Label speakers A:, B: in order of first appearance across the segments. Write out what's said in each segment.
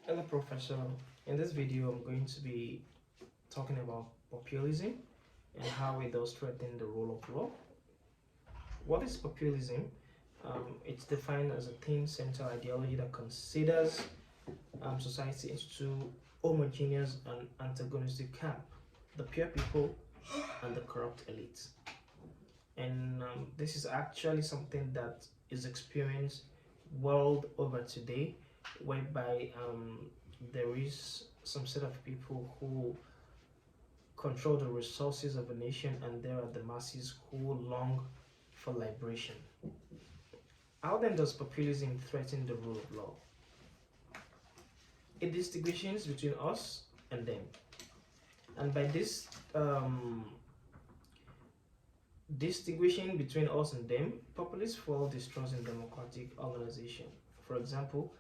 A: Hello, Professor. In this video, I'm going to be talking about populism and how it does threaten the rule of law. What is populism? It's defined as a theme-centered ideology that considers society into two homogeneous and antagonistic camp: the pure people and the corrupt elite. And this is actually something that is experienced world over today, whereby there is some set of people who control the resources of a nation, and there are the masses who long for liberation. How then does populism threaten the rule of law? It distinguishes between us and them, and by this distinguishing between us and them, populists fuel distrust in democratic organization. For example,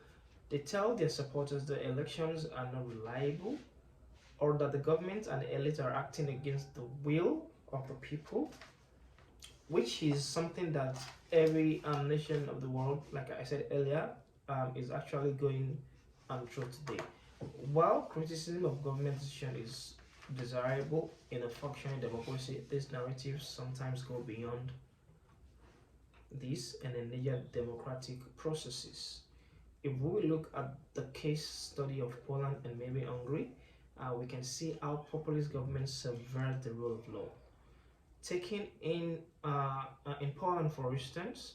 A: they tell their supporters the elections are not reliable, or that the government and the elite are acting against the will of the people, which is something that every nation of the world, like I said earlier, is actually going through today. While criticism of government decision is desirable in a functioning democracy, these narratives sometimes go beyond this and endanger democratic processes. If we look at the case study of Poland and maybe Hungary, we can see how populist governments subvert the rule of law. Taking in Poland, for instance,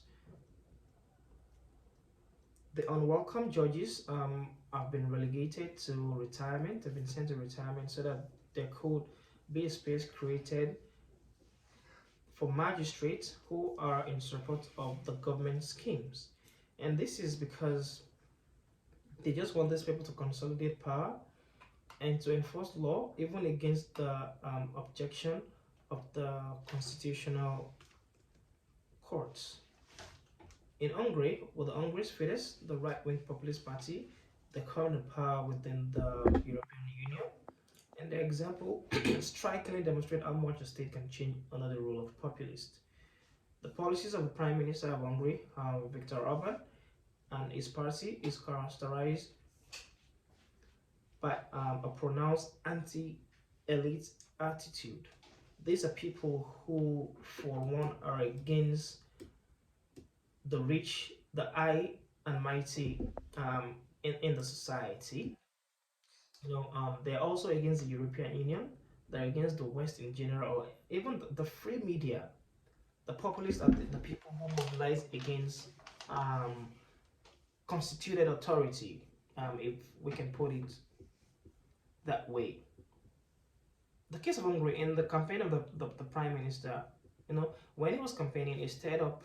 A: the unwelcome judges have been relegated to retirement. They've been sent to retirement so that there could be a space created for magistrates who are in support of the government schemes. And this is because they just want these people to consolidate power and to enforce law even against the objection of the constitutional courts. In Hungary, with the Hungary's Fidesz, the right-wing populist party, they come to power within the European Union. And the example strikingly demonstrate how much a state can change under the rule of populists. The policies of the Prime Minister of Hungary, Viktor Orban, and his party is characterized by a pronounced anti-elite attitude. These are people who, for one, are against the rich, the high and mighty in the society. They're also against the European Union. They're against the West in general, or even the free media. The populists are the people who mobilize against constituted authority, if we can put it that way. The case of Hungary, in the campaign of the prime minister, when he was campaigning, he stirred up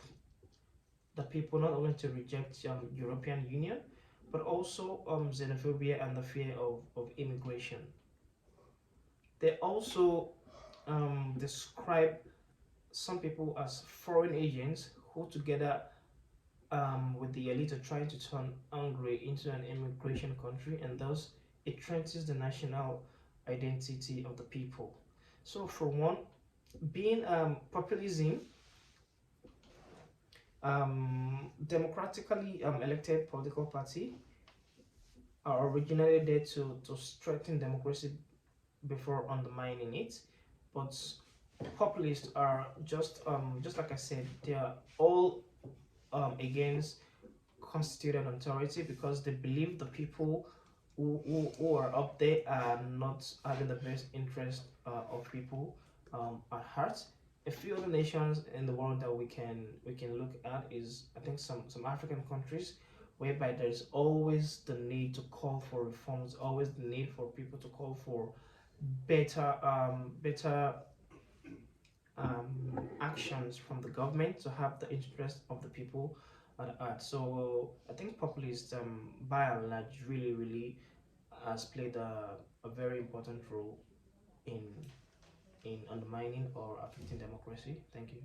A: the people not only to reject European Union, but also xenophobia and the fear of immigration. They also describe some people as foreign agents who, together with the elite, are trying to turn Hungary into an immigration country, and thus it threatens the national identity of the people. So, for one, being populism, democratically elected political party, are originally there to strengthen democracy before undermining it, but populists are just like I said, they are all against constituted authority because they believe the people who are up there are not having the best interest of people at heart. A few other nations in the world that we can look at is, I think, some African countries, whereby there's always the need to call for reforms, always the need for people to call for better actions from the government to have the interest of the people at heart. So I think populists, by and large, really has played a very important role in undermining or affecting democracy. Thank you.